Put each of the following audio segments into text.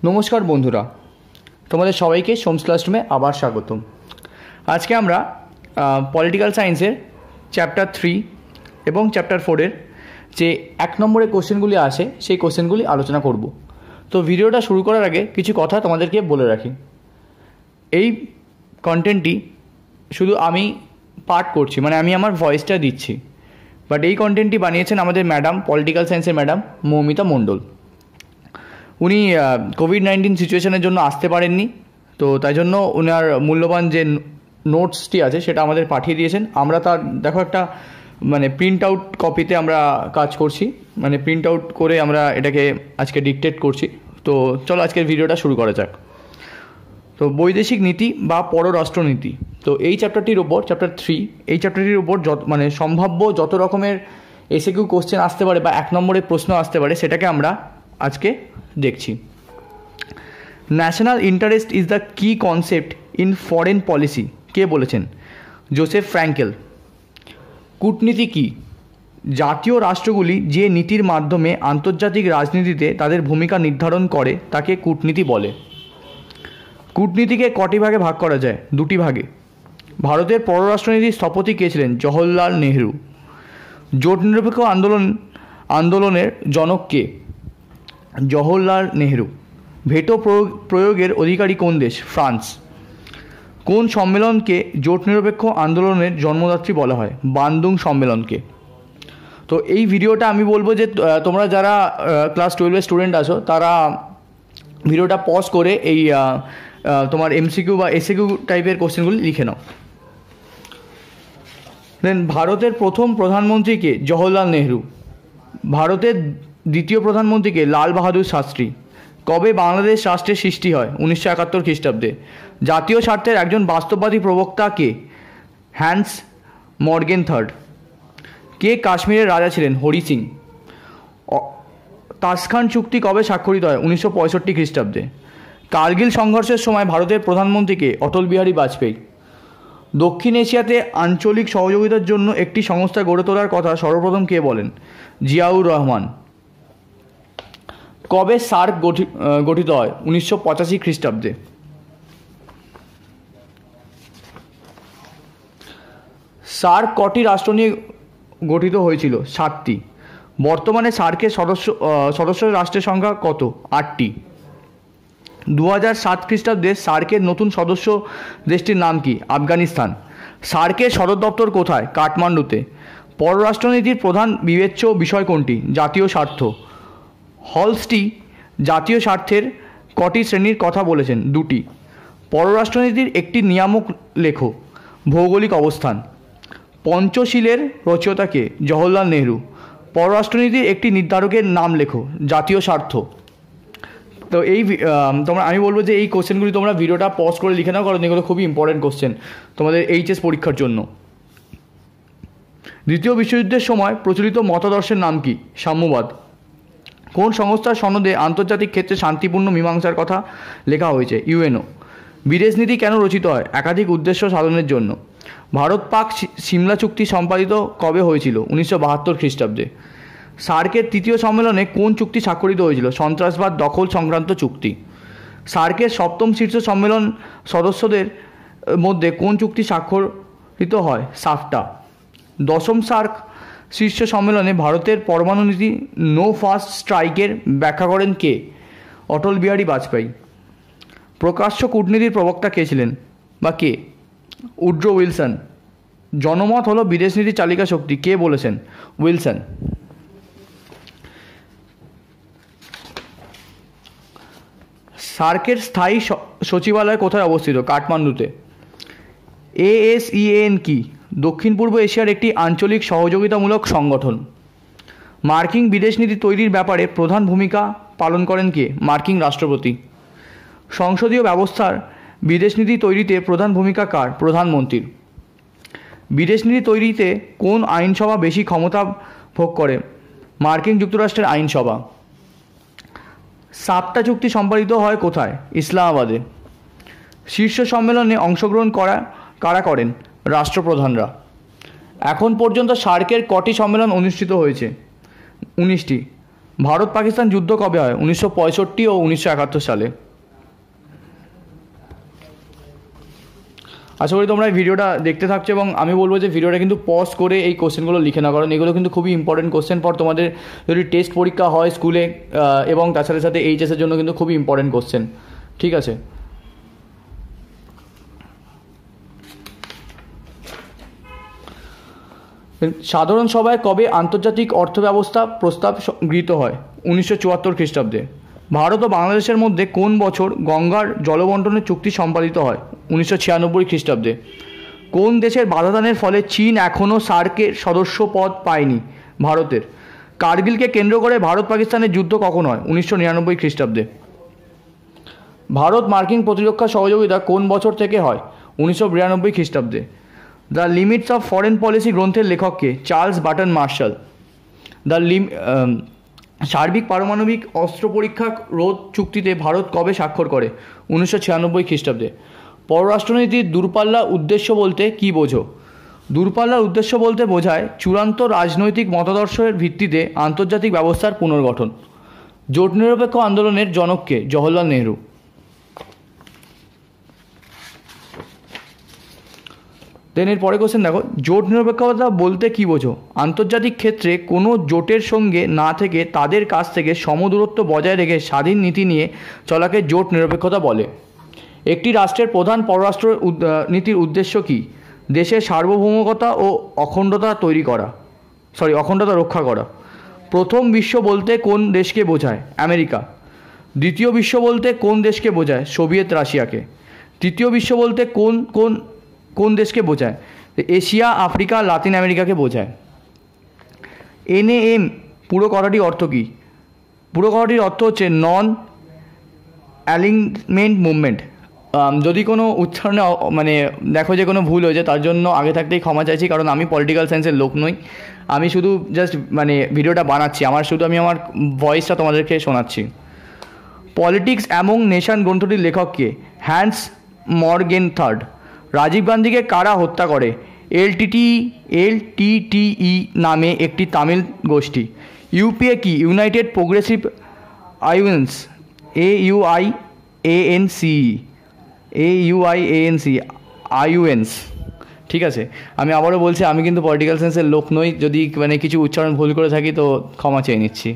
নমস্কার বন্ধুরা, তোমাদের সবাইকে সোমস ক্লাসরুমে আবার স্বাগতম। আজকে আমরা পলিটিক্যাল সায়েন্সের চ্যাপ্টার 3 এবং চ্যাপ্টার 4-এর যে 1 নম্বরের কোশ্চেনগুলি আসে সেই কোশ্চেনগুলি আলোচনা করব। তো ভিডিওটা শুরু করার আগে কিছু কথা তোমাদেরকে বলে রাখি। এই কন্টেন্টটি শুধু আমি পাঠ করছি, মানে আমি আমার ভয়েসটা দিচ্ছি, বাট এই কন্টেন্টটি বানিয়েছেন আমাদের ম্যাডাম, পলিটিক্যাল সায়েন্সের ম্যাডাম মৌমিতা মণ্ডল। উনি কোভিড-19 সিচুয়েশনের জন্য আসতে পারেননি, তো তাই জন্য ওনার মূল্যবান যে নোটসটি আছে সেটা আমাদের পাঠিয়ে দিয়েছেন। আমরা তার দেখো একটা প্রিন্ট আউট কপিতে আমরা কাজ করছি, প্রিন্ট আউট করে আমরা এটাকে আজকে ডিকটেট করছি। তো চলো আজকের ভিডিওটা শুরু করা যাক। তো বৈদেশিক নীতি বা পররাষ্ট্রনীতি, তো এই চ্যাপ্টারটির ওপর, চ্যাপ্টার 3, এই চ্যাপ্টারটির ওপর সম্ভাব্য যত রকমের এসএকিউ কোশ্চেন আসতে পারে বা 1 নম্বরের প্রশ্ন আসতে পারে সেটাকে আমরা আজকে দেখছি। ন্যাশনাল ইন্টারেস্ট ইজ দ্য কি কনসেপ্ট ইন ফরেন পলিসি, কে বলেছেন? Joseph Frankl. কূটনীতি কি? জাতীয় রাষ্ট্রগুলি যে নীতির মাধ্যমে আন্তর্জাতিক রাজনীতিতে তাদের ভূমিকা নির্ধারণ করে তাকে কূটনীতি বলে। কূটনীতিকে কটি ভাগে ভাগ করা যায়? 2টি ভাগে। ভারতের পররাষ্ট্রনীতির স্থপতি কে ছিলেন? জওহরলাল নেহরু। জোট নিরপেক্ষ আন্দোলনের জনক কে? জওহরলাল নেহরু। ভেটো প্রয়োগের অধিকারী কোন দেশ? ফ্রান্স। কোন সম্মেলনকে জোট নিরপেক্ষ আন্দোলনের জন্মদাত্রী বলা হয়? বান্দুং সম্মেলনকে। তো এই ভিডিওটা আমি বলবো যে তোমরা যারা ক্লাস 12-এর স্টুডেন্ট আছো তারা ভিডিওটা পজ করে এই তোমার এমসিকিউ বা এসএকিউ টাইপের কোশ্চেনগুলি লিখে নাও। দেন ভারতের প্রথম প্রধানমন্ত্রীকে? জওহরলাল নেহরু। ভারতের দ্বিতীয় প্রধানমন্ত্রীকে? লাল বাহাদুর শাস্ত্রী। কবে বাংলাদেশ রাষ্ট্রের সৃষ্টি হয়? 1971 খ্রিস্টাব্দে। জাতীয় স্বার্থের একজন বাস্তববাদী প্রবক্তা কে? হ্যান্স মর্গেনথার্ড। কে কাশ্মীরের রাজা ছিলেন? হরি সিং। তাসখান চুক্তি কবে স্বাক্ষরিত হয়? 1965 খ্রিস্টাব্দে। কার্গিল সংঘর্ষের সময় ভারতের প্রধানমন্ত্রীকে? অটল বিহারী বাজপেয়ী। দক্ষিণ এশিয়াতে আঞ্চলিক সহযোগিতার জন্য একটি সংস্থা গড়ে তোলার কথা সর্বপ্রথম কে বলেন? জিয়াউর রহমান। কবে সার্ক গঠিত হয়? 1985 খ্রিস্টাব্দে। সার্ক কটি রাষ্ট্র নিয়ে গঠিত হয়েছিল? 7টি। বর্তমানে সার্কের সদস্য রাষ্ট্রের সংখ্যা কত? 8টি। 2007 খ্রিস্টাব্দে সার্কের নতুন সদস্য দেশটির নাম কি? আফগানিস্তান। সার্কের সদর দপ্তর কোথায়? কাঠমান্ডুতে। পররাষ্ট্রনীতির প্রধান বিবেচ্য বিষয় কোনটি? জাতীয় স্বার্থ। হলস্টি জাতীয় স্বার্থের কটি শ্রেণীর কথা বলেছেন? 2টি। পররাষ্ট্রনীতির একটি নিয়ামক লেখো। ভৌগোলিক অবস্থান। পঞ্চশীলের রচয়িতা কে? জওহরলাল নেহরু। পররাষ্ট্রনীতির একটি নির্ধারকের নাম লেখো। জাতীয় স্বার্থ। তো আমি বলবো যে এই কোশ্চেনগুলি তোমরা ভিডিওটা পজ করে লিখে নাও, কারণ এগুলো খুবই ইম্পর্টেন্ট কোশ্চেন তোমাদের এইচএস পরীক্ষার জন্য। দ্বিতীয় বিশ্বযুদ্ধের সময় প্রচলিত মতাদর্শের নাম কি? সাম্যবাদ। কোন সংস্থার সনদে আন্তর্জাতিক ক্ষেত্রে শান্তিপূর্ণ মীমাংসার কথা লেখা হয়েছে? ইউএনও। বিদেশ নীতি কেন রচিত হয়? একাধিক উদ্দেশ্য সাধনের জন্য। ভারত পাক সিমলা চুক্তি সম্পাদিত কবে হয়েছিল? 1972 খ্রিস্টাব্দে। সার্কের 3য় সম্মেলনে কোন চুক্তি স্বাক্ষরিত হয়েছিল? সন্ত্রাসবাদ দখল সংক্রান্ত চুক্তি। সার্কের 7ম শীর্ষ সম্মেলন সদস্যদের মধ্যে কোন চুক্তি স্বাক্ষরিত হয়? সাফটা। 10ম সার্ক শীর্ষ সম্মেলনে ভারতের পরমাণু নীতি নো ফার্স্ট স্ট্রাইকের ব্যাখ্যা করেন কে? অটল বিহারী বাজপেয়ী। প্রকাশ্য কূটনীতির প্রবক্তা কে ছিলেন বা কে? Woodrow Wilson. জনমত হলো বিদেশ নীতির চালিকা শক্তি, কে বলেছেন? উইলসন। সার্কের স্থায়ী সচিবালয় কোথায় অবস্থিত? কাঠমান্ডুতে। ASEAN কি? দক্ষিণ পূর্ব এশিয়ার একটি আঞ্চলিক সহযোগিতামূলক সংগঠন। মার্কিন বিদেশ নীতি তৈরির ব্যাপারে প্রধান ভূমিকা পালন করেন কে? মার্কিন রাষ্ট্রপতি। সংসদীয় ব্যবস্থার বিদেশ নীতি তৈরিতে প্রধান ভূমিকা কার? প্রধানমন্ত্রীর। বিদেশ নীতি তৈরিতে কোন আইনসভা বেশি ক্ষমতা ভোগ করে? মার্কিন যুক্তরাষ্ট্রের আইনসভা। সাফটা চুক্তি সম্পাদিত হয় কোথায়? ইসলামাবাদে। শীর্ষ সম্মেলনে অংশগ্রহণ কারা করেন? রাষ্ট্রপ্রধানরা। এখন পর্যন্ত সার্কের কটি সম্মেলন অনুষ্ঠিত হয়েছে? 19টি। ভারত পাকিস্তান যুদ্ধ কবে হয়? 1965 ও 1971 সালে। আশা করি তোমরা এই ভিডিওটা দেখতে থাকছো এবং আমি বলবো যে ভিডিওটা কিন্তু পজ করে এই কোশ্চেনগুলো লিখে নাও, কারণ এগুলো কিন্তু খুবই ইম্পর্টেন্ট কোশ্চেন ফর তোমাদের যদি টেস্ট পরীক্ষা হয় স্কুলে, এবং তার সাথে সাথে এইচএসের জন্য কিন্তু খুবই ইম্পর্টেন্ট কোশ্চেন। ঠিক আছে, সাধারণ সভায় কবে আন্তর্জাতিক অর্থব্যবস্থা প্রস্তাব গৃহীত হয়? 1974 খ্রিস্টাব্দে। ভারত ও বাংলাদেশের মধ্যে কোন বছর গঙ্গার জলবন্টনের চুক্তি সম্পাদিত হয়? 1996 খ্রিস্টাব্দে। কোন দেশের বাধাদানের ফলে চীন এখনও সার্কের সদস্য পদ পায়নি? ভারতের। কার্গিলকে কেন্দ্র করে ভারত পাকিস্তানের যুদ্ধ কখন হয়? 1999 খ্রিস্টাব্দে। ভারত মার্কিন প্রতিরক্ষা সহযোগিতা কোন বছর থেকে হয়? 1992 খ্রিস্টাব্দে। The limits of foreign policy গ্রন্থের লেখককে? Charles Burton Marshall. সার্বিক পারমাণবিক অস্ত্র পরীক্ষা রোধ চুক্তিতে ভারত কবে স্বাক্ষর করে? 1996 খ্রিস্টাব্দে। পররাষ্ট্রনীতির দূরপাল্লা উদ্দেশ্য বলতে কী বোঝো? দূরপাল্লার উদ্দেশ্য বলতে বোঝায় চূড়ান্ত রাজনৈতিক মতাদর্শের ভিত্তিতে আন্তর্জাতিক ব্যবস্থার পুনর্গঠন। জোট নিরপেক্ষ আন্দোলনের জনককে? জওহরলাল নেহরু। দেন এর পরে কোশ্চেন দেখো, জোট নিরপেক্ষতা বলতে কী বোঝো? আন্তর্জাতিক ক্ষেত্রে কোনো জোটের সঙ্গে না থেকে তাদের কাছ থেকে সমদূরত্ব বজায় রেখে স্বাধীন নীতি নিয়ে চলাকে জোট নিরপেক্ষতা বলে। একটি রাষ্ট্রের প্রধান পররাষ্ট্র নীতির উদ্দেশ্য কী? দেশের সার্বভৌমতা ও অখণ্ডতা অখণ্ডতা রক্ষা করা। প্রথম বিশ্ব বলতে কোন দেশকে বোঝায়? আমেরিকা। দ্বিতীয় বিশ্ব বলতে কোন দেশকে বোঝায়? সোভিয়েত রাশিয়াকে। তৃতীয় বিশ্ব বলতে কোন দেশকে বোঝায়? এশিয়া, আফ্রিকা, লাতিন আমেরিকাকে বোঝায়। NAM পুরো কথাটির অর্থ কী? পুরো কথাটির অর্থ হচ্ছে নন অ্যালিগমেন্ট মুভমেন্ট। যদি কোনো উচ্চারণে মানে দেখো যে কোনো ভুল হয়েছে, তার জন্য আগে থাকতেই ক্ষমা চাইছি, কারণ আমি পলিটিক্যাল সায়েন্সের লোক নই। আমি শুধু জাস্ট ভিডিওটা বানাচ্ছি, আমি আমার ভয়েসটা তোমাদেরকে শোনাচ্ছি। পলিটিক্স অ্যামং নেশন গ্রন্থটির লেখককে? হ্যান্স মর্গেনথার্ড। রাজীব গান্ধীকে কারা হত্যা করে? LTTE নামে একটি তামিল গোষ্ঠী। ইউপিএ কি? United progressive alliance. আইউএনস। ঠিক আছে, আমি আবারও বলছি, আমি কিন্তু পলিটিক্যাল সায়েন্সের লোক নই। যদি কিছু উচ্চারণ ভুল করে থাকি তো ক্ষমা চেয়ে নিচ্ছি।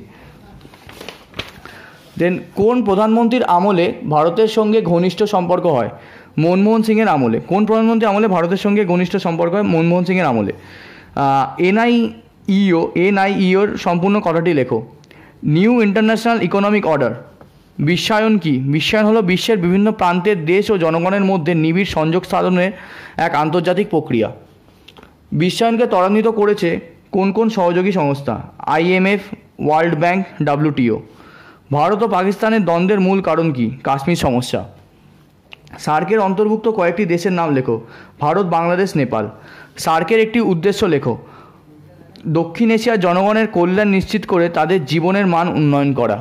দেন কোন প্রধানমন্ত্রীর আমলে ভারতের সঙ্গে ঘনিষ্ঠ সম্পর্ক হয়? মনমোহন সিংয়ের আমলে। কোন প্রধানমন্ত্রী আমলে ভারতের সঙ্গে ঘনিষ্ঠ সম্পর্ক হয়? মনমোহন সিংয়ের আমলে। NIEOর সম্পূর্ণ কথাটি লেখো। New international economic order. বিশ্বায়ন কি? বিশ্বায়ন হলো বিশ্বের বিভিন্ন প্রান্তের দেশ ও জনগণের মধ্যে নিবিড় সংযোগ স্থাপনের এক আন্তর্জাতিক প্রক্রিয়া। বিশ্বায়নকে ত্বরান্বিত করেছে কোন কোন সহযোগী সংস্থা? IMF, world bank, WTO। Bharat ও পাকিস্তানের দ্বন্দ্বের মূল কারণ কি? কাশ্মীর সমস্যা। সার্কের অন্তর্ভুক্ত কয়েকটি দেশের নাম লেখো। ভারত, বাংলাদেশ, নেপাল। সার্কের একটি উদ্দেশ্য লেখো। দক্ষিণ এশিয়ার জনগণের কল্যাণ নিশ্চিত করে তাদের জীবনের মান উন্নয়ন করা।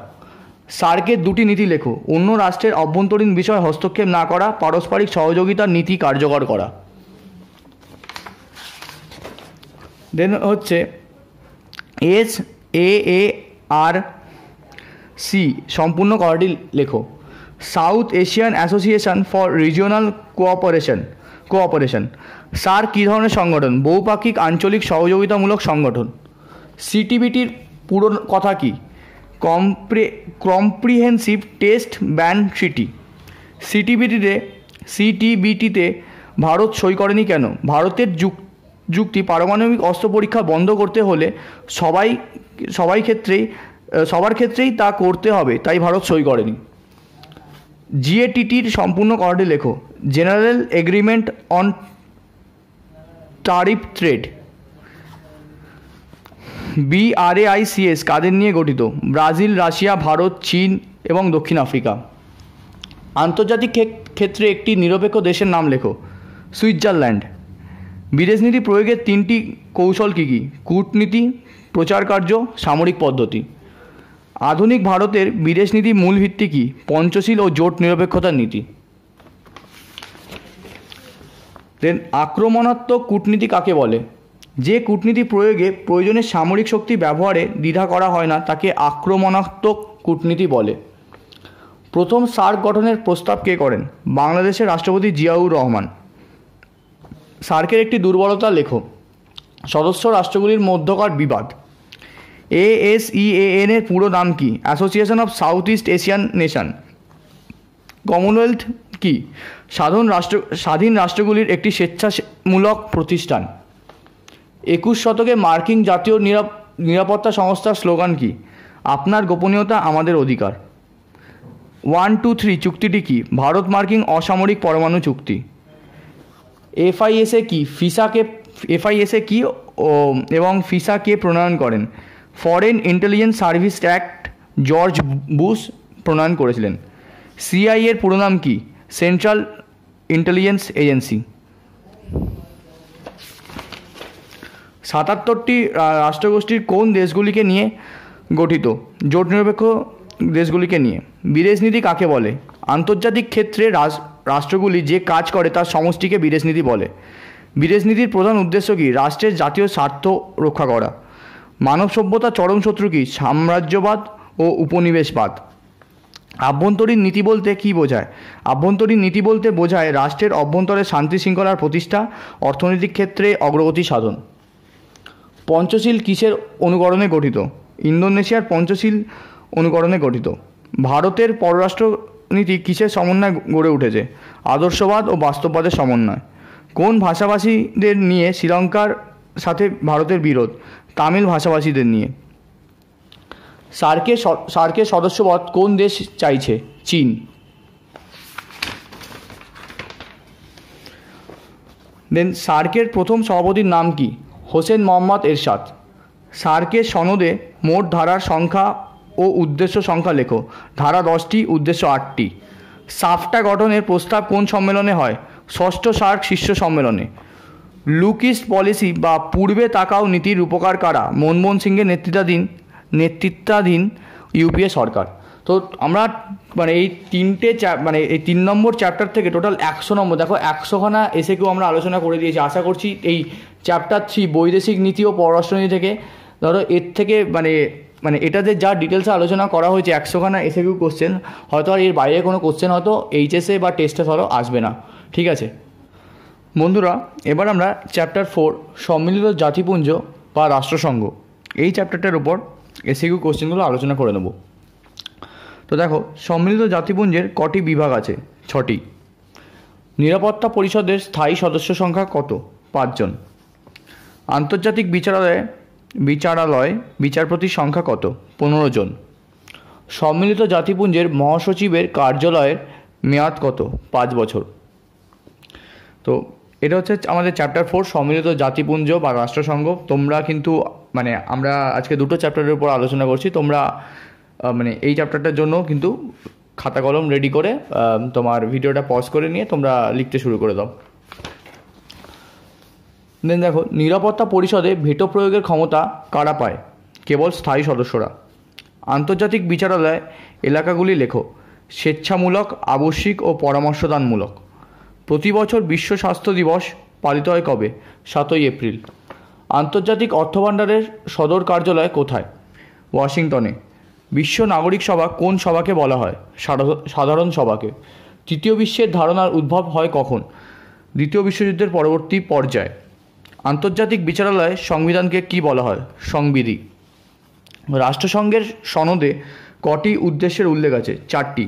সার্কের দুটি নীতি লেখো। অন্য রাষ্ট্রের অভ্যন্তরীণ বিষয়ে হস্তক্ষেপ না করা, পারস্পরিক সহযোগিতার নীতি কার্যকর করা। দেন হচ্ছে SAARC সম্পূর্ণ কথাটি লেখো। South Asian Association for Regional Cooperation. SAARC কী ধরনের সংগঠন? বহুপাক্ষিক আঞ্চলিক সহযোগিতামূলক সংগঠন। CTBTর পুরো কথা কী? Comprehensive test ban treaty. CTBTতে ভারত সই করেনি কেন? ভারতের যুক্তি পারমাণবিক অস্ত্র পরীক্ষা বন্ধ করতে হলে সবার ক্ষেত্রেই তা করতে হবে, তাই ভারত সই করেনি। GATTর সম্পূর্ণ কথাটি লেখো। General agreement on tariff trade. BRAICS কাদের নিয়ে গঠিত? ব্রাজিল, রাশিয়া, ভারত, চীন এবং দক্ষিণ আফ্রিকা। আন্তর্জাতিক ক্ষেত্রে একটি নিরপেক্ষ দেশের নাম লেখো। সুইজারল্যান্ড। বিদেশনীতি প্রয়োগের 3টি কৌশল কী কী? কূটনীতি, প্রচার কার্য, সামরিক পদ্ধতি। আধুনিক ভারতের বিদেশনীতির মূল ভিত্তি কী? পঞ্চশীল ও জোট নিরপেক্ষতার নীতি। দেন আক্রমণাত্মক কূটনীতি কাকে বলে? যে কূটনীতি প্রয়োগে প্রয়োজনে সামরিক শক্তি ব্যবহারে দ্বিধা করা হয় না তাকে আক্রমণাত্মক কূটনীতি বলে। প্রথম সার্ক গঠনের প্রস্তাব কে করেন? বাংলাদেশের রাষ্ট্রপতি জিয়াউর রহমান। সার্কের একটি দুর্বলতা লেখো। সদস্য রাষ্ট্রগুলির মধ্যকার বিবাদ। ASEAN এর পুরো নাম কি? Association of south east Asian nation. Commonwealth কি? স্বাধীন রাষ্ট্রগুলির একটি স্বেচ্ছামূলক প্রতিষ্ঠান। 21 শতকে মার্কিন জাতীয় নিরাপত্তা সংস্থার স্লোগান কি? আপনার গোপনীয়তা আমাদের অধিকার। 123 চুক্তিটি কি? ভারত মার্কিন অসামরিক পরমাণু চুক্তি। FISA কি? FISA কি এবং ফিসা কে প্রণয়ন করেন? Foreign intelligence service act George Bush প্রণয়ন করেছিলেন। CIA এর পুরো নাম কি? Central intelligence agency. 77টি রাষ্ট্রগোষ্ঠীর কোন দেশগুলিকে নিয়ে গঠিত? জোট নিরপেক্ষ দেশগুলিকে নিয়ে। বিদেশনীতি কাকে বলে? আন্তর্জাতিক ক্ষেত্রে রাষ্ট্রগুলি যে কাজ করে তার সমষ্টিকে বিদেশনীতি বলে। বিদেশনীতির প্রধান উদ্দেশ্য কী? রাষ্ট্রের জাতীয় স্বার্থ রক্ষা করা। মানব সভ্যতার চরম শত্রু কী? সাম্রাজ্যবাদ ও উপনিবেশবাদ। আভ্যন্তরীণ নীতি বলতে কী বোঝায়? আভ্যন্তরীণ নীতি বলতে বোঝায় রাষ্ট্রের অভ্যন্তরে শান্তি শৃঙ্খলার প্রতিষ্ঠা, অর্থনৈতিক ক্ষেত্রে অগ্রগতি সাধন। পঞ্চশীল কিসের অনুকরণে গঠিত? ইন্দোনেশিয়ার পঞ্চশীল অনুকরণে গঠিত। ভারতের পররাষ্ট্রনীতি কিসের সমন্বয়ে গড়ে উঠেছে? আদর্শবাদ ও বাস্তববাদের সমন্বয়। কোন ভাষাভাষীদের নিয়ে শ্রীলঙ্কার সাথে ভারতের বিরোধ? তামিল ভাষাভাষীদের নিয়ে। সার্কের সদস্যপদ কোন দেশ চাইছে? চীন। সার্কের প্রথম সভাপতির নাম কি? হোসেন মোহাম্মদ এরশাদ। সার্কের সনদে মোট ধারার সংখ্যা ও উদ্দেশ্য সংখ্যা লেখো। ধারা 10টি, উদ্দেশ্য 8টি। সাফটা গঠনের প্রস্তাব কোন সম্মেলনে হয়? ষষ্ঠ সার্ক শীর্ষ সম্মেলনে। লুক ইস্ট পলিসি বা পূর্বে তাকাও নীতির রূপকার কারা? মনমোহন সিংয়ের নেতৃত্বাধীন UPA সরকার। তো আমরা এই এই 3 নম্বর চ্যাপ্টার থেকে টোটাল 100 নম্বর, দেখো 100খানা এসএকিউ আমরা আলোচনা করে দিয়েছি। আশা করছি এই চ্যাপ্টার 3 বৈদেশিক নীতি ও পররাষ্ট্রনীতি থেকে ধরো এর থেকে এটাতে যা ডিটেলসে আলোচনা করা হয়েছে 100খানা এসএকিউ কোশ্চেন, হয়তো আর এর বাইরে কোনো কোশ্চেন হয়তো HSA বা টেস্টে ধরো আসবে না। ঠিক আছে বন্ধুরা, এবার আমরা চ্যাপ্টার 4 সম্মিলিত জাতিপুঞ্জ বা রাষ্ট্রসংঘ এই চ্যাপ্টারটার উপর এসএকিউ কোশ্চেনগুলো আলোচনা করে নেব। তো দেখো, সম্মিলিত জাতিপুঞ্জের কটি বিভাগ আছে? 6টি। নিরাপত্তা পরিষদের স্থায়ী সদস্য সংখ্যা কত? 5 জন। আন্তর্জাতিক বিচারালয় বিচারপতির সংখ্যা কত? 15 জন। সম্মিলিত জাতিপুঞ্জের মহাসচিবের কার্যালয়ের মেয়াদ কত? 5 বছর। তো এটা হচ্ছে আমাদের চ্যাপ্টার 4 সম্মিলিত জাতিপুঞ্জ বা রাষ্ট্রসংঘ। তোমরা কিন্তু আমরা আজকে 2টো চ্যাপ্টারের উপর আলোচনা করছি। তোমরা এই চ্যাপ্টারটার জন্য কিন্তু খাতা কলম রেডি করে তোমার ভিডিওটা পজ করে নিয়ে তোমরা লিখতে শুরু করে দাও। দেখো, নিরাপত্তা পরিষদে ভেটো প্রয়োগের ক্ষমতা কারা পায়? কেবল স্থায়ী সদস্যরা। আন্তর্জাতিক বিচারালয় এলাকাগুলি লেখো। স্বেচ্ছামূলক, আবশ্যিক ও পরামর্শদানমূলক। প্রতি বছর বিশ্ব স্বাস্থ্য দিবস পালিত হয় কবে? 7ই এপ্রিল। আন্তর্জাতিক অর্থভাণ্ডারের সদর কার্যালয় কোথায়? ওয়াশিংটনে। বিশ্ব নাগরিক সভা কোন সভাকে বলা হয়? সাধারণ সভাকে। তৃতীয় বিশ্বের ধারণার উদ্ভব হয় কখন? দ্বিতীয় বিশ্বযুদ্ধের পরবর্তী পর্যায়ে। আন্তর্জাতিক বিচারালয়ে সংবিধানকে কি বলা হয়? সংবিধি। রাষ্ট্রসংঘের সনদে কটি উদ্দেশ্যের উল্লেখ আছে? 4টি।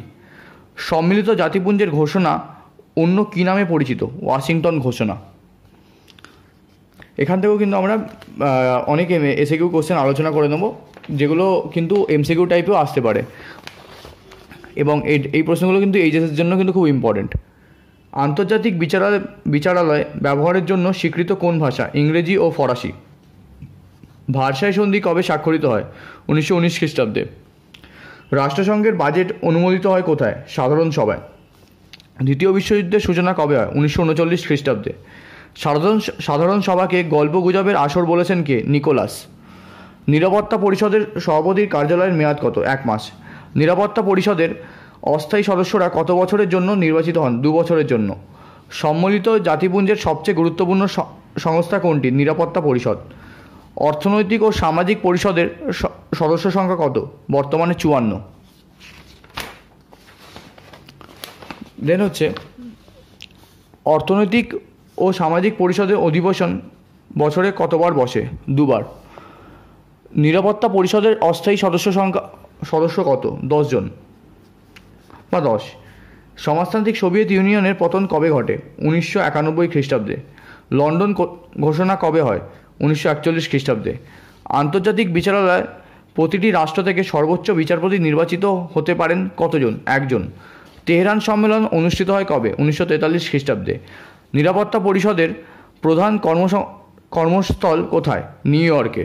সম্মিলিত জাতিপুঞ্জের ঘোষণা অন্য কী নামে পরিচিত? ওয়াশিংটন ঘোষণা। এখান থেকেও কিন্তু আমরা অনেক এসএকিউ কোশ্চেন আলোচনা করে নেব, যেগুলো কিন্তু MCQ টাইপেও আসতে পারে, এবং এই প্রশ্নগুলো কিন্তু এইচএসের জন্য কিন্তু খুব ইম্পর্টেন্ট। আন্তর্জাতিক বিচারালয় ব্যবহারের জন্য স্বীকৃত কোন ভাষা? ইংরেজি ও ফরাসি। ভার্সাই সন্ধি কবে স্বাক্ষরিত হয়? 1919 খ্রিস্টাব্দে। রাষ্ট্রসংঘের বাজেট অনুমোদিত হয় কোথায়? সাধারণ সভায়। দ্বিতীয় বিশ্বযুদ্ধের সূচনা কবে হয়? 1939 খ্রিস্টাব্দে। সাধারণ সভাকে গল্পগুজবের আসর বলেছেন কে? নিকোলাস। নিরাপত্তা পরিষদের সভাপতির কার্যালয়ের মেয়াদ কত? 1 মাস। নিরাপত্তা পরিষদের অস্থায়ী সদস্যরা কত বছরের জন্য নির্বাচিত হন? 2 বছরের জন্য। সম্মিলিত জাতিপুঞ্জের সবচেয়ে গুরুত্বপূর্ণ সংস্থা কোনটি? নিরাপত্তা পরিষদ। অর্থনৈতিক ও সামাজিক পরিষদের সদস্য সংখ্যা কত? বর্তমানে 54। দেন হচ্ছে অর্থনৈতিক ও সামাজিক পরিষদের অধিবেশন বছরে কতবার বসে? 2 বার। নিরাপত্তা পরিষদের অস্থায়ী সদস্য কত? 10 জন বা 10। সমাজতান্ত্রিক সোভিয়েত ইউনিয়নের পতন কবে ঘটে? 1991 খ্রিস্টাব্দে। লন্ডন ঘোষণা কবে হয়? 1941 খ্রিস্টাব্দে। আন্তর্জাতিক বিচারালয় প্রতিটি রাষ্ট্র থেকে সর্বোচ্চ বিচারপতি নির্বাচিত হতে পারেন কতজন? 1 জন। তেহরান সম্মেলন অনুষ্ঠিত হয় কবে? 1943 খ্রিস্টাব্দে। নিরাপত্তা পরিষদের প্রধান কর্মস্থল কোথায়? নিউ ইয়র্কে।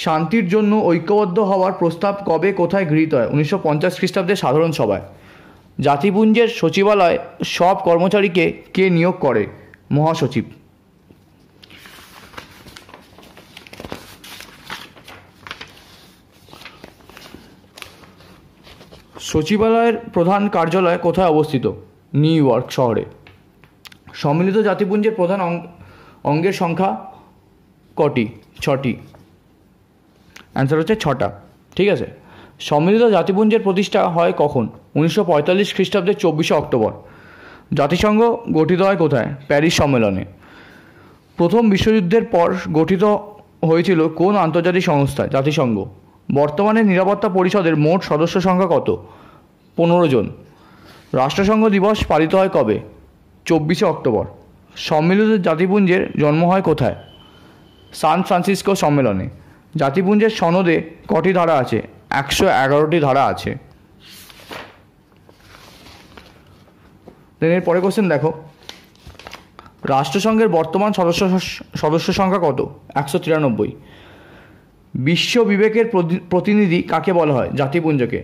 শান্তির জন্য ঐক্যবদ্ধ হওয়ার প্রস্তাব কবে কোথায় গৃহীত হয়? 1950 খ্রিস্টাব্দে সাধারণ সভায়। জাতিপুঞ্জের সচিবালয় সব কর্মচারীকে কে নিয়োগ করে? মহাসচিব। সচিবালয়ের প্রধান কার্যালয় কোথায় অবস্থিত? নিউ ইয়র্ক শহরে। সম্মিলিত জাতিপুঞ্জের প্রধান অঙ্গের সংখ্যা কটি? 6টি। অ্যান্সার হচ্ছে 6টা। ঠিক আছে। সম্মিলিত জাতিপুঞ্জের প্রতিষ্ঠা হয় কখন? 1945 খ্রিস্টাব্দের 24শে অক্টোবর। জাতিসংঘ গঠিত হয় কোথায়? প্যারিস সম্মেলনে। প্রথম বিশ্বযুদ্ধের পর গঠিত হয়েছিল কোন আন্তর্জাতিক সংস্থা? জাতিসংঘ। বর্তমানে নিরাপত্তা পরিষদের মোট সদস্য সংখ্যা কত? 15 জন। রাষ্ট্রসংঘ দিবস পালিত হয় কবে? 24শে অক্টোবর। সম্মিলিত জাতিপুঞ্জের জন্ম হয় কোথায়? সান ফ্রান্সিসকো সম্মেলনে। জাতিপুঞ্জের সনদে কটি ধারা আছে? 111টি ধারা আছে। এর পরে কোশ্চেন দেখো, রাষ্ট্রসংঘের বর্তমান সদস্য সংখ্যা কত? 193। বিশ্ব বিবেকের প্রতিনিধি কাকে বলা হয়? জাতিপুঞ্জকে।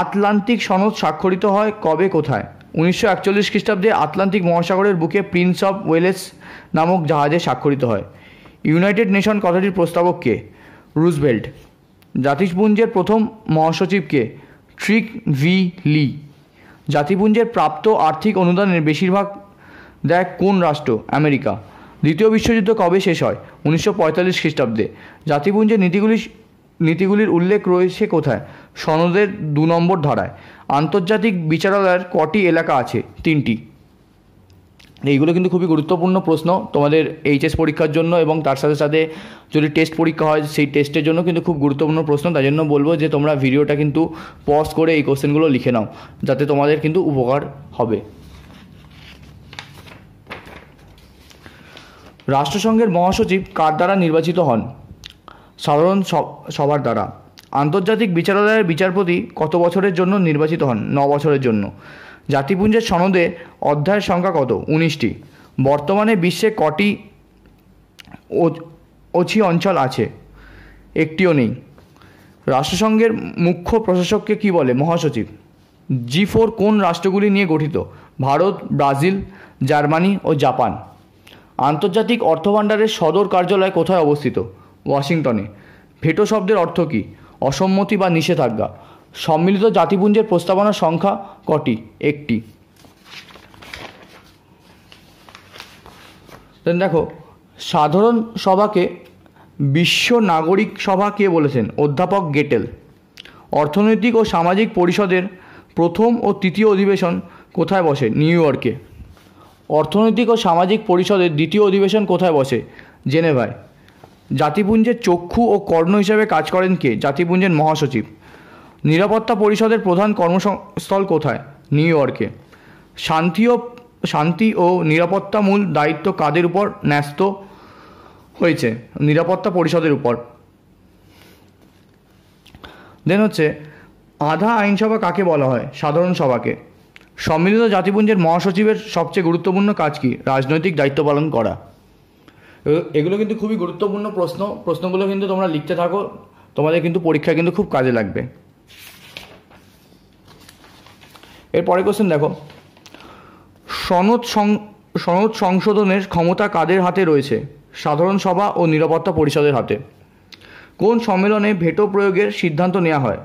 আটলান্টিক সনদ স্বাক্ষরিত হয় কবে কোথায়? 1941 খ্রিস্টাব্দে আটলান্টিক মহাসাগরের বুকে প্রিন্স অফ ওয়েলেস নামক জাহাজে স্বাক্ষরিত হয়। ইউনাইটেড নেশন কথাটির প্রস্তাবক কে? রুজভেল্ট। জাতিপুঞ্জের প্রথম মহাসচিব কে? ট্রিক ভি লি। জাতিপুঞ্জের প্রাপ্ত আর্থিক অনুদানের বেশিরভাগ দেয় কোন রাষ্ট্র? আমেরিকা। দ্বিতীয় বিশ্বযুদ্ধ কবে শেষ হয়? 1945 খ্রিস্টাব্দে। জাতিপুঞ্জের নীতিগুলির উল্লেখ রয়েছে কোথায়? সনদের 2 নম্বর ধারায়। আন্তর্জাতিক বিচারালয়ের কটি এলাকা আছে? 3টি। এইগুলো কিন্তু খুবই গুরুত্বপূর্ণ প্রশ্ন তোমাদের এইচএস পরীক্ষার জন্য, এবং তার সাথে সাথে যদি টেস্ট পরীক্ষা হয় সেই টেস্টের জন্য কিন্তু খুব গুরুত্বপূর্ণ প্রশ্ন। তাই জন্য বলবো যে তোমরা ভিডিওটা কিন্তু পজ করে এই কোশ্চেনগুলো লিখে নাও, যাতে তোমাদের কিন্তু উপকার হবে। রাষ্ট্রসংঘের মহাসচিব কার দ্বারা নির্বাচিত হন? সাধারণ সভার দ্বারা। আন্তর্জাতিক বিচারালয়ের বিচারপতি কত বছরের জন্য নির্বাচিত হন? 9 বছরের জন্য। জাতিপুঞ্জের সনদে অধ্যায়ের সংখ্যা কত? 19টি। বর্তমানে বিশ্বে কটি অছি অঞ্চল আছে? একটিও নেই। রাষ্ট্রসংঘের মুখ্য প্রশাসককে কি বলে? মহাসচিব। G4 কোন রাষ্ট্রগুলি নিয়ে গঠিত? ভারত, ব্রাজিল, জার্মানি ও জাপান। আন্তর্জাতিক অর্থভাণ্ডারের সদর কার্যালয় কোথায় অবস্থিত? ওয়াশিংটনে। ভেটো শব্দের অর্থ কী? অসম্মতি বা নিষেধাজ্ঞা। সম্মিলিত জাতিপুঞ্জের প্রস্তাবনার সংখ্যা কটি? 1টি। দেখো, সাধারণ সভাকে বিশ্ব নাগরিক সভা কে বলেছেন? অধ্যাপক গেটেল। অর্থনৈতিক ও সামাজিক পরিষদের প্রথম ও তৃতীয় অধিবেশন কোথায় বসে? নিউ ইয়র্কে। অর্থনৈতিক ও সামাজিক পরিষদের দ্বিতীয় অধিবেশন কোথায় বসে? জেনেভায়। জাতিপুঞ্জের চক্ষু ও কর্ণ হিসাবে কাজ করেন কে? জাতিপুঞ্জের মহাসচিব। নিরাপত্তা পরিষদের প্রধান কর্মস্থল কোথায়? নিউ ইয়র্কে। শান্তি ও নিরাপত্তা মূল দায়িত্ব কাদের উপর ন্যস্ত হয়েছে? নিরাপত্তা পরিষদের উপর। দেন হচ্ছে আধা আইনসভা কাকে বলা হয়? সাধারণ সভাকে। সম্মিলিত জাতিপুঞ্জের মহাসচিবের সবচেয়ে গুরুত্বপূর্ণ কাজ কি? রাজনৈতিক দায়িত্ব পালন করা। এগুলো কিন্তু খুবই গুরুত্বপূর্ণ প্রশ্নগুলো কিন্তু তোমরা লিখতে থাকো, তোমাদের কিন্তু পরীক্ষায় কিন্তু খুব কাজে লাগবে। এরপরে কোশ্চেন দেখো, সনদ সংশোধনের ক্ষমতা কাদের হাতে রয়েছে? সাধারণ সভা ও নিরাপত্তা পরিষদের হাতে। কোন সম্মেলনে ভেটো প্রয়োগের সিদ্ধান্ত নেওয়া হয়?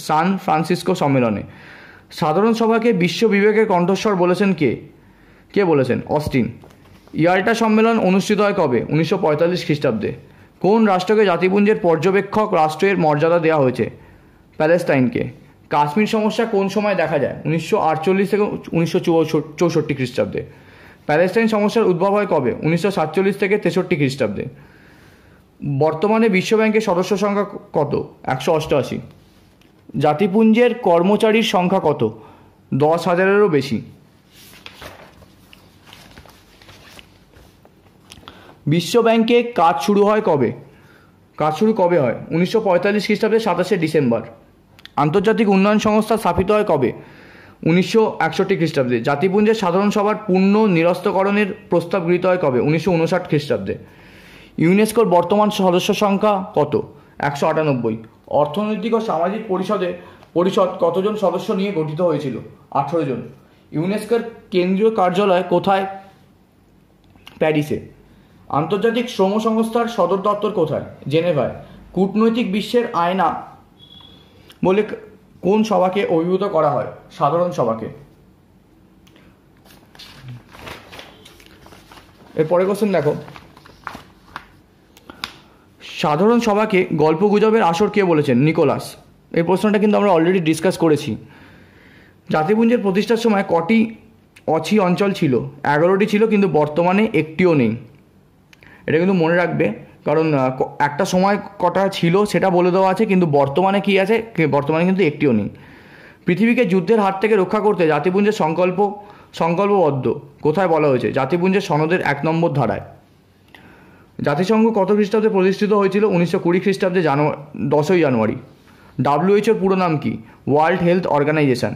সান ফ্রান্সিসকো সম্মেলনে। সাধারণ সভাকে বিশ্ব বিবেকের কণ্ঠস্বর বলেছেন কে? কে বলেছেন? অস্টিন। ইয়াল্টা সম্মেলন অনুষ্ঠিত হয় কবে? 1945 খ্রিস্টাব্দে। কোন রাষ্ট্রকে জাতিপুঞ্জের পর্যবেক্ষক রাষ্ট্রের মর্যাদা দেওয়া হয়েছে? প্যালেস্টাইনকে। কাশ্মীর সমস্যা কোন সময় দেখা যায়? 1948 থেকে 1964 খ্রিস্টাব্দে। প্যালেস্টাইন সমস্যার উদ্ভব হয় কবে? 1947 থেকে 63 খ্রিস্টাব্দে। বর্তমানে বিশ্বব্যাংকের সদস্য সংখ্যা কত? 188। জাতিপুঞ্জের কর্মচারীর সংখ্যা কত? 10,000-এরও বেশি। বিশ্বব্যাংকে কাজ শুরু হয় কবে? কাজ শুরু কবে হয়? 1945 খ্রিস্টাব্দে 27শে ডিসেম্বর। আন্তর্জাতিক উন্নয়ন সংস্থা স্থাপিত হয় কবে? 1961 খ্রিস্টাব্দে। জাতিপুঞ্জের সাধারণ সভার পূর্ণ নিরস্ত্রকরণের প্রস্তাব গৃহীত হয় কবে? 1959 খ্রিস্টাব্দে। ইউনেস্কোর বর্তমান সদস্য সংখ্যা কত? 198। অর্থনৈতিক ও সামাজিক পরিষদ কতজন সদস্য নিয়ে গঠিত হয়েছিল? 18 জন। ইউনেস্কোর কেন্দ্রীয় কার্যালয় কোথায়? প্যারিসে। আন্তর্জাতিক শ্রম সংস্থার সদর দপ্তর কোথায়? জেনেভায়। কূটনৈতিক বিশ্বের আয়না বলে কোন সভাকে অভিভূত করা হয়? সাধারণ সভাকে। এরপরে কোশ্চেন দেখো, সাধারণ সভাকে গল্পগুজবের আসর কে বলেছেন? নিকোলাস। এই প্রশ্নটা কিন্তু আমরা অলরেডি ডিসকাস করেছি। জাতিপুঞ্জের প্রতিষ্ঠার সময় কটি অছি অঞ্চল ছিল? 11টি ছিল, কিন্তু বর্তমানে একটিও নেই। এটা কিন্তু মনে রাখবে, কারণ একটা সময় কটা ছিল সেটা বলে দেওয়া আছে, কিন্তু বর্তমানে কি আছে? বর্তমানে কিন্তু একটিও নেই। পৃথিবীকে যুদ্ধের হাত থেকে রক্ষা করতে জাতিপুঞ্জের সংকল্পবদ্ধ কোথায় বলা হয়েছে? জাতিপুঞ্জের সনদের 1 নম্বর ধারায়। জাতিসংঘ কত খ্রিস্টাব্দে প্রতিষ্ঠিত হয়েছিল? 1920 খ্রিস্টাব্দে 10ই জানুয়ারি। WHO পুরো নাম কি? World health organisation.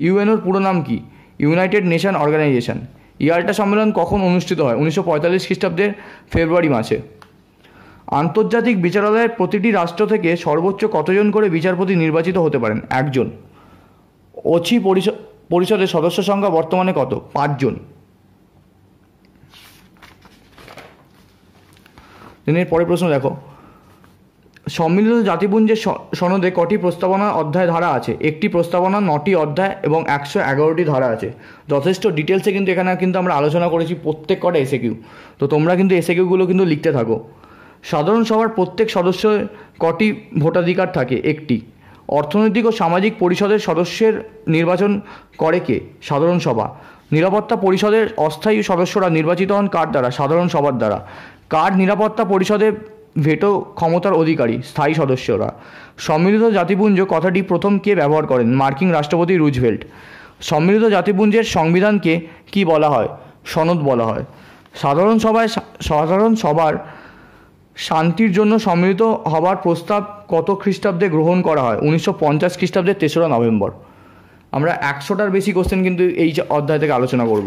ইউএনওর পুরো নাম কি? United nation organisation. ইয়াল্টা সম্মেলন কখন অনুষ্ঠিত হয়? 1945 খ্রিস্টাব্দের ফেব্রুয়ারি মাসে। আন্তর্জাতিক বিচারালয়ের প্রতিটি রাষ্ট্র থেকে সর্বোচ্চ কতজন করে বিচারপতি নির্বাচিত হতে পারেন? 1 জন। অছি পরিষদের সদস্য সংখ্যা বর্তমানে কত? 5 জন। এর পরের প্রশ্ন দেখো, সম্মিলিত জাতিপুঞ্জের সনদে কটি প্রস্তাবনা অধ্যায় ধারা আছে? একটি প্রস্তাবনা, 9টি অধ্যায় এবং 111টি ধারা আছে। যথেষ্ট ডিটেলসে কিন্তু এখানে কিন্তু আমরা আলোচনা করেছি প্রত্যেক কটা এসএকিউ। তো তোমরা কিন্তু এসএকিউগুলো কিন্তু লিখতে থাকো। সাধারণ সভার প্রত্যেক সদস্যের কটি ভোটাধিকার থাকে? 1টি। অর্থনৈতিক ও সামাজিক পরিষদের সদস্যের নির্বাচন করে কে? সাধারণ সভা। নিরাপত্তা পরিষদের অস্থায়ী সদস্যরা নির্বাচিত হন কার দ্বারা? সাধারণ সভার দ্বারা। কার নিরাপত্তা পরিষদে ভেটো ক্ষমতার অধিকারী? স্থায়ী সদস্যরা। সম্মিলিত জাতিপুঞ্জ কথাটি প্রথম কে ব্যবহার করেন? মার্কিন রাষ্ট্রপতি রুজভেল্ট। সম্মিলিত জাতিপুঞ্জের সংবিধানকে কি বলা হয়? সনদ বলা হয়। সাধারণ সভার শান্তির জন্য সম্মিলিত হবার প্রস্তাব কত খ্রিস্টাব্দে গ্রহণ করা হয়? 1950 খ্রিস্টাব্দের 3রা নভেম্বর। আমরা 100টার বেশি কোশ্চেন কিন্তু এই অধ্যায় থেকে আলোচনা করব।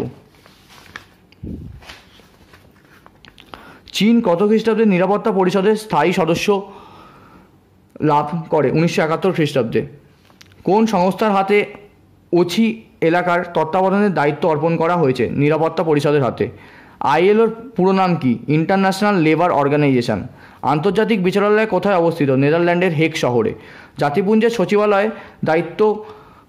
চীন কত খ্রিস্টাব্দে নিরাপত্তা পরিষদের স্থায়ী সদস্য লাভ করে? 1971 খ্রিস্টাব্দে। কোন সংস্থার হাতে অছি এলাকার তত্ত্বাবধানের দায়িত্ব অর্পণ করা হয়েছে? নিরাপত্তা পরিষদের হাতে। আইএলওর পুরো নাম কি? International Labour Organization. আন্তর্জাতিক বিচারালয় কোথায় অবস্থিত? নেদারল্যান্ডের হেগ শহরে। জাতিপুঞ্জের সচিবালয় দায়িত্ব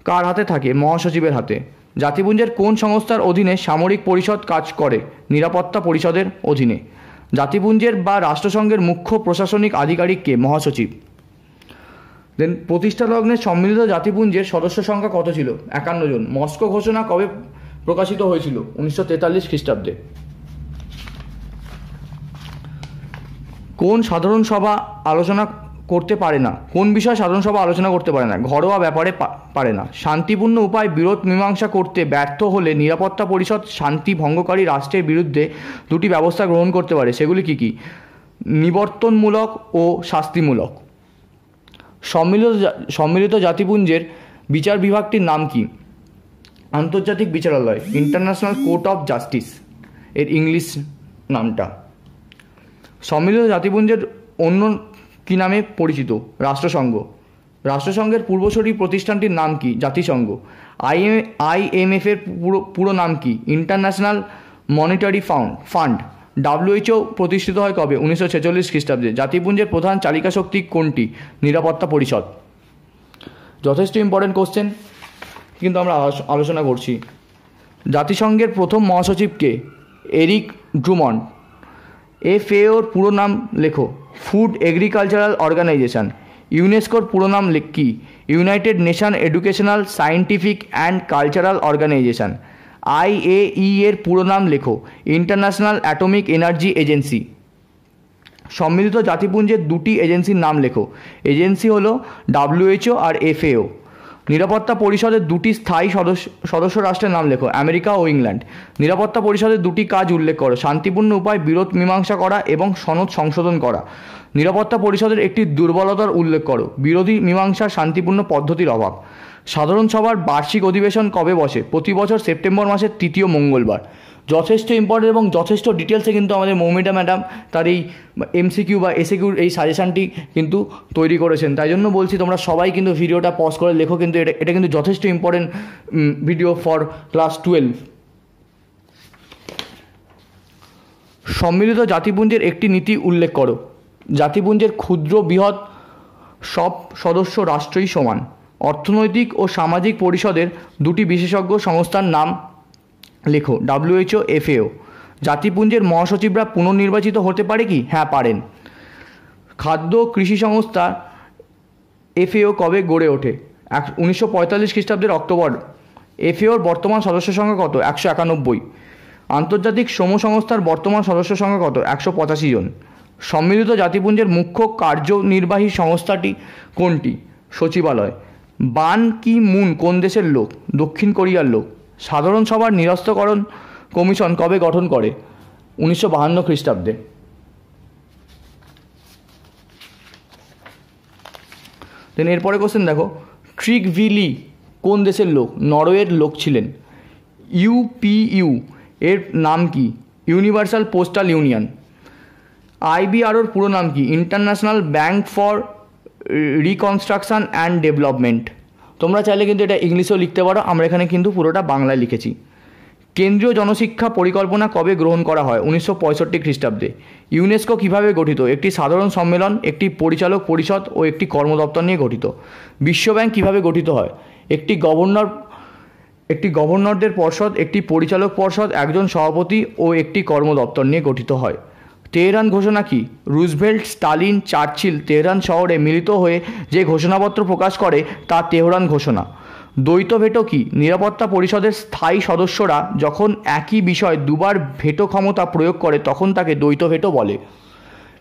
কার হাতে থাকে? মহাসচিবের হাতে। জাতিপুঞ্জের কোন সংস্থার অধীনে সামরিক পরিষদ কাজ করে? নিরাপত্তা পরিষদের অধীনে। জাতিপুঞ্জের বা রাষ্ট্রসংঘের মুখ্য প্রশাসনিক আধিকারিককে? মহাসচিব। দেন প্রতিষ্ঠা লগ্নে সম্মিলিত জাতিপুঞ্জের সদস্য সংখ্যা কত ছিল? 51 জন। মস্কো ঘোষণা কবে প্রকাশিত হয়েছিল? 1943 খ্রিস্টাব্দে। কোন সাধারণ সভা আলোচনা করতে পারে না? কোন বিষয়ে সাধারণ সভা আলোচনা করতে পারে না? ঘরোয়া ব্যাপারে পারে না। শান্তিপূর্ণ উপায় বিরোধ মীমাংসা করতে ব্যর্থ হলে নিরাপত্তা পরিষদ শান্তি ভঙ্গকারী রাষ্ট্রের বিরুদ্ধে 2টি ব্যবস্থা গ্রহণ করতে পারে। সেগুলি কি কি? নিবর্তনমূলক ও শাস্তিমূলক। সম্মিলিত জাতিপুঞ্জের বিচার বিভাগটির নাম কি? আন্তর্জাতিক বিচারালয়। ইন্টারন্যাশনাল কোর্ট অফ জাস্টিস এর ইংলিশ নামটা। সম্মিলিত জাতিপুঞ্জের অন্য কী নামে পরিচিত? রাষ্ট্রসংঘ। রাষ্ট্রসংঘের পূর্বসূরি প্রতিষ্ঠানটির নাম কি? জাতিসংঘ। IMF-এর পুরো নাম কি? International monetary fund. WHO প্রতিষ্ঠিত হয় কবে? 1946 খ্রিস্টাব্দে। জাতিপুঞ্জের প্রধান চালিকা শক্তি কোনটি? নিরাপত্তা পরিষদ। যথেষ্ট ইম্পর্টেন্ট কোশ্চেন কিন্তু আমরা আলোচনা করছি। জাতিসংঘের প্রথম মহাসচিবকে? Eric Drummond. FAOর পুরো নাম লেখো। Food Agricultural Organization. ইউনেস্কোর পুরো নাম কি? United Nation Educational Scientific and Cultural Organization. IAEA এর পুরো নাম লেখো। International Atomic Energy Agency. সম্মিলিত জাতিপুঞ্জের দুটি এজেন্সির নাম লেখো। এজেন্সি হলো WHO আর FAO। নিরাপত্তা পরিষদের দুটি স্থায়ী সদস্য রাষ্ট্রের নাম লেখো। আমেরিকা ও ইংল্যান্ড। নিরাপত্তা পরিষদের দুটি কাজ উল্লেখ করো। শান্তিপূর্ণ উপায় বিরোধ মীমাংসা করা এবং সনদ সংশোধন করা। নিরাপত্তা পরিষদের একটি দুর্বলতার উল্লেখ করো। বিরোধী মীমাংসার শান্তিপূর্ণ পদ্ধতির অভাব। সাধারণ সভার বার্ষিক অধিবেশন কবে বসে? প্রতি বছর সেপ্টেম্বর মাসের তৃতীয় মঙ্গলবার। যথেষ্ট ইম্পর্টেন্ট এবং যথেষ্ট ডিটেলসে কিন্তু আমাদের মৌমিতা ম্যাডাম তার এই MCQ বা SAQর এই সাজেশানটি কিন্তু তৈরি করেছেন। তাই জন্য বলছি তোমরা সবাই কিন্তু ভিডিওটা পজ করে লেখো, কিন্তু এটা কিন্তু যথেষ্ট ইম্পর্টেন্ট ভিডিও ফর ক্লাস 12। সম্মিলিত জাতিপুঞ্জের একটি নীতি উল্লেখ করো। জাতিপুঞ্জের ক্ষুদ্র বৃহৎ সব সদস্য রাষ্ট্রই সমান। অর্থনৈতিক ও সামাজিক পরিষদের দুটি বিশেষজ্ঞ সংস্থার নাম লেখো। WHO, FAO। জাতিপুঞ্জের মহাসচিবরা পুনর্নির্বাচিত হতে পারে কি? হ্যাঁ, পারেন। খাদ্য কৃষি সংস্থা FAO কবে গড়ে ওঠে? 1945 খ্রিস্টাব্দের অক্টোবর। FAOর বর্তমান সদস্য সংখ্যা কত? 191। আন্তর্জাতিক শ্রম সংস্থার বর্তমান সদস্য সংখ্যা কত? 185 জন। সম্মিলিত জাতিপুঞ্জের মুখ্য কার্যনির্বাহী সংস্থাটি কোনটি? সচিবালয়। বান কি মুন কোন দেশের লোক? দক্ষিণ কোরিয়ার লোক। সাধারণ সভার নিরস্ত্রকরণ কমিশন কবে গঠন করে? 1952 খ্রিস্টাব্দে। দেন এরপরে কোশ্চেন দেখো, ট্রিগভিলি কোন দেশের লোক? নরওয়ের লোক ছিলেন। UPU এর নাম কি? Universal postal union. IBROর পুরো নাম কি? International bank for reconstruction and development. তোমরা চাইলে কিন্তু এটা ইংলিশেও লিখতে পারো, আমরা এখানে কিন্তু পুরোটা বাংলায় লিখেছি। কেন্দ্রীয় জনশিক্ষা পরিকল্পনা কবে গ্রহণ করা হয়? 1965 খ্রিস্টাব্দে। ইউনেস্কো কিভাবে গঠিত? একটি সাধারণ সম্মেলন, একটি পরিচালক পরিষদ ও একটি কর্মদপ্তর নিয়ে গঠিত। বিশ্বব্যাংক কিভাবে গঠিত হয়? একটি গভর্নরদের পর্ষদ, একটি পরিচালক পর্ষদ, একজন সভাপতি ও একটি কর্মদপ্তর নিয়ে গঠিত হয়। তেহরান ঘোষণা কি? রুজভেল্ট, স্টালিন, চার্চিল তেহরান শহরে মিলিত হয়ে যে ঘোষণাপত্র প্রকাশ করে তা তেহরান ঘোষণা। দ্বৈত ভেটো কি? নিরাপত্তা পরিষদের স্থায়ী সদস্যরা যখন একই বিষয় দুবার ভেটো ক্ষমতা প্রয়োগ করে তখন তাকে দ্বৈত ভেটো বলে।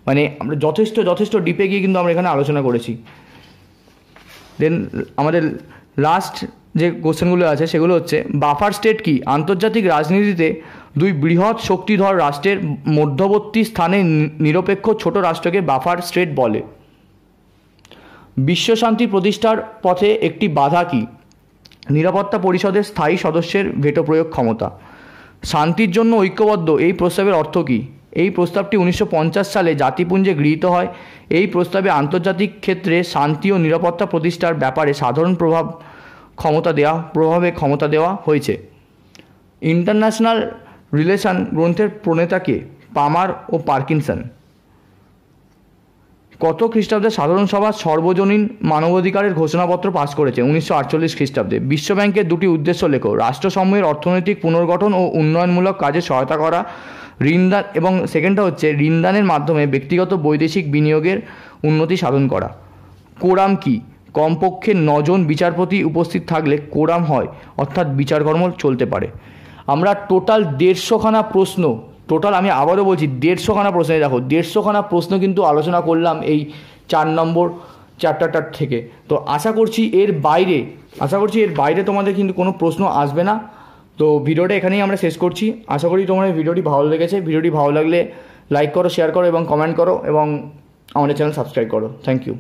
মানে আমরা যথেষ্ট ডিপে গিয়ে কিন্তু আমরা এখানে আলোচনা করেছি। দেন আমাদের লাস্ট যে কোশ্চেনগুলো আছে সেগুলো হচ্ছে, বাফার স্টেট কি? আন্তর্জাতিক রাজনীতিতে দুই বৃহৎ শক্তিধর রাষ্ট্রের মধ্যবর্তী স্থানে নিরপেক্ষ ছোট রাষ্ট্রকে বাফার স্টেট বলে। বিশ্বশান্তি প্রতিষ্ঠার পথে একটি বাধা কি? নিরাপত্তা পরিষদের স্থায়ী সদস্যের ভেটো প্রয়োগ ক্ষমতা। শান্তির জন্য ঐক্যবদ্ধ এই প্রস্তাবের অর্থ কী? এই প্রস্তাবটি 1950 সালে জাতিপুঞ্জে গৃহীত হয়। এই প্রস্তাবে আন্তর্জাতিক ক্ষেত্রে শান্তি ও নিরাপত্তা প্রতিষ্ঠার ব্যাপারে সাধারণ প্রভাবে ক্ষমতা দেওয়া হয়েছে। ইন্টারন্যাশনাল রিলেশন গ্রন্থের প্রণেতাকে? পামার ও পার্কিনসন। কত খ্রিস্টাব্দে সাধারণ সভা সর্বজনীন মানবাধিকারের ঘোষণাপত্র পাশ করেছে? 1948 খ্রিস্টাব্দে। বিশ্বব্যাংকের দুটি উদ্দেশ্য লেখো। রাষ্ট্রসমূহের অর্থনৈতিক পুনর্গঠন ও উন্নয়নমূলক কাজে সহায়তা করা। ঋণদান, এবং সেকেন্ডটা হচ্ছে ঋণদানের মাধ্যমে ব্যক্তিগত বৈদেশিক বিনিয়োগের উন্নতি সাধন করা। কোরাম কি? কমপক্ষে 9 জন বিচারপতি উপস্থিত থাকলে কোরাম হয়, অর্থাৎ বিচারকর্ম চলতে পারে। আমরা টোটাল 150খানা প্রশ্ন, আমি আবারও বলছি 150খানা প্রশ্ন, দেখো 150খানা প্রশ্ন কিন্তু আলোচনা করলাম এই 4 নম্বর চ্যাপ্টারটার থেকে। তো আশা করছি এর বাইরে তোমাদের কিন্তু কোনো প্রশ্ন আসবে না। তো ভিডিওটা এখানেই আমরা শেষ করছি। আশা করি তোমাদের ভিডিওটি ভালো লেগেছে। ভিডিওটি ভালো লাগলে লাইক করো, শেয়ার করো এবং কমেন্ট করো এবং আমাদের চ্যানেল সাবস্ক্রাইব করো। Thank you.